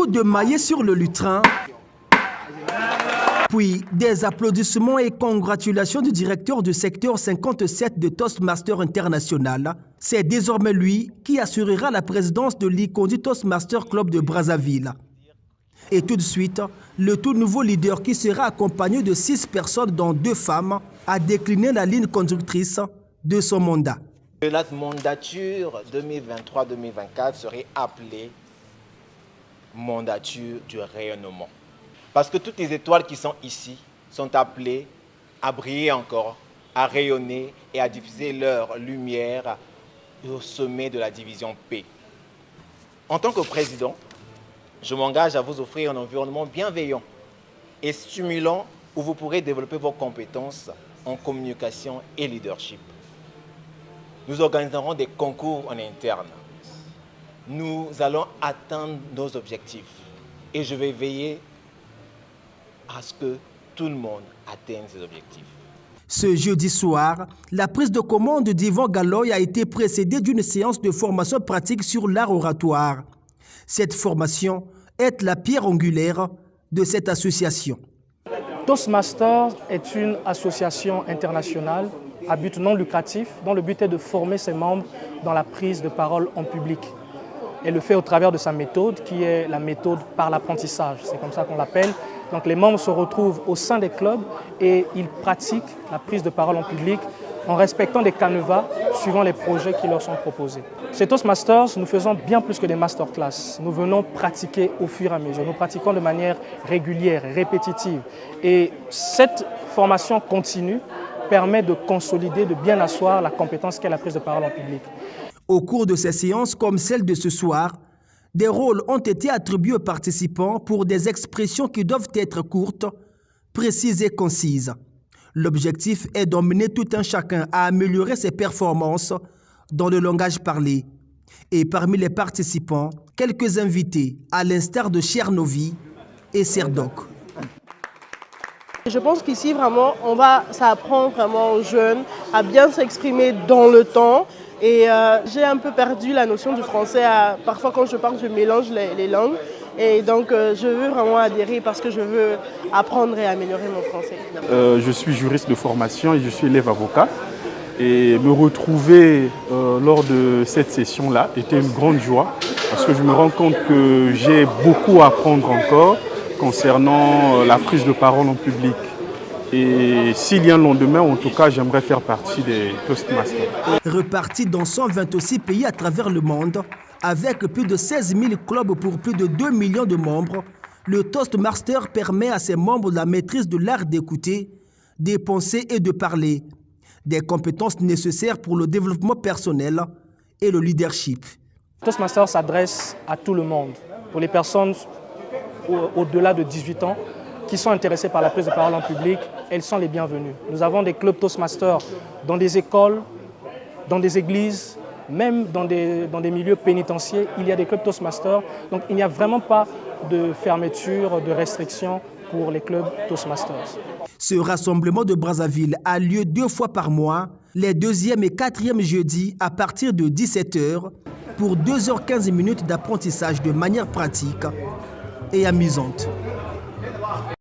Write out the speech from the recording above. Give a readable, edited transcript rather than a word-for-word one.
coup de maillet sur le lutrin. Puis des applaudissements et congratulations du directeur du secteur 57 de Toastmaster International. C'est désormais lui qui assurera la présidence de l'Ikondi Toastmaster Club de Brazzaville. Et tout de suite, le tout nouveau leader qui sera accompagné de 6 personnes dont 2 femmes a décliné la ligne conductrice de son mandat. La mandature 2023-2024 serait appelée mandature du rayonnement. Parce que toutes les étoiles qui sont ici sont appelées à briller encore, à rayonner et à diffuser leur lumière au sommet de la division P. En tant que président, je m'engage à vous offrir un environnement bienveillant et stimulant où vous pourrez développer vos compétences en communication et leadership. Nous organiserons des concours en interne. Nous allons atteindre nos objectifs et je vais veiller à ce que tout le monde atteigne ses objectifs. Ce jeudi soir, la prise de commande d'Yvan Galloy a été précédée d'une séance de formation pratique sur l'art oratoire. Cette formation est la pierre angulaire de cette association. Toastmasters est une association internationale à but non lucratif dont le but est de former ses membres dans la prise de parole en public. Elle le fait au travers de sa méthode qui est la méthode par l'apprentissage, c'est comme ça qu'on l'appelle. Donc les membres se retrouvent au sein des clubs et ils pratiquent la prise de parole en public en respectant des canevas suivant les projets qui leur sont proposés. Chez Toastmasters, nous faisons bien plus que des masterclass. Nous venons pratiquer au fur et à mesure. Nous pratiquons de manière régulière, répétitive. Et cette formation continue permet de consolider, de bien asseoir la compétence qu'est la prise de parole en public. Au cours de ces séances, comme celle de ce soir, des rôles ont été attribués aux participants pour des expressions qui doivent être courtes, précises et concises. L'objectif est d'emmener tout un chacun à améliorer ses performances dans le langage parlé. Et parmi les participants, quelques invités, à l'instar de Chernovi et Serdok. Je pense qu'ici, vraiment, ça apprend vraiment aux jeunes à bien s'exprimer dans le temps. Et j'ai un peu perdu la notion du français. Parfois, quand je parle, je mélange les langues. Et donc, je veux vraiment adhérer parce que je veux apprendre et améliorer mon français. Je suis juriste de formation et je suis élève avocat. Et me retrouver lors de cette session-là était une grande joie parce que je me rends compte que j'ai beaucoup à apprendre encore concernant la prise de parole en public. Et s'il y a un lendemain, en tout cas, j'aimerais faire partie des Toastmasters. Reparti dans 126 pays à travers le monde, avec plus de 16 000 clubs pour plus de 2 millions de membres, le Toastmaster permet à ses membres la maîtrise de l'art d'écouter, de penser et de parler, des compétences nécessaires pour le développement personnel et le leadership. Toastmaster s'adresse à tout le monde, pour les personnes au-delà de 18 ans, qui sont intéressés par la prise de parole en public, elles sont les bienvenues. Nous avons des clubs Toastmasters dans des écoles, dans des églises, même dans des milieux pénitentiaires, il y a des clubs Toastmasters. Donc il n'y a vraiment pas de fermeture, de restriction pour les clubs Toastmasters. Ce rassemblement de Brazzaville a lieu 2 fois par mois, les 2e et 4e jeudis à partir de 17 h pour 2h15 d'apprentissage de manière pratique et amusante.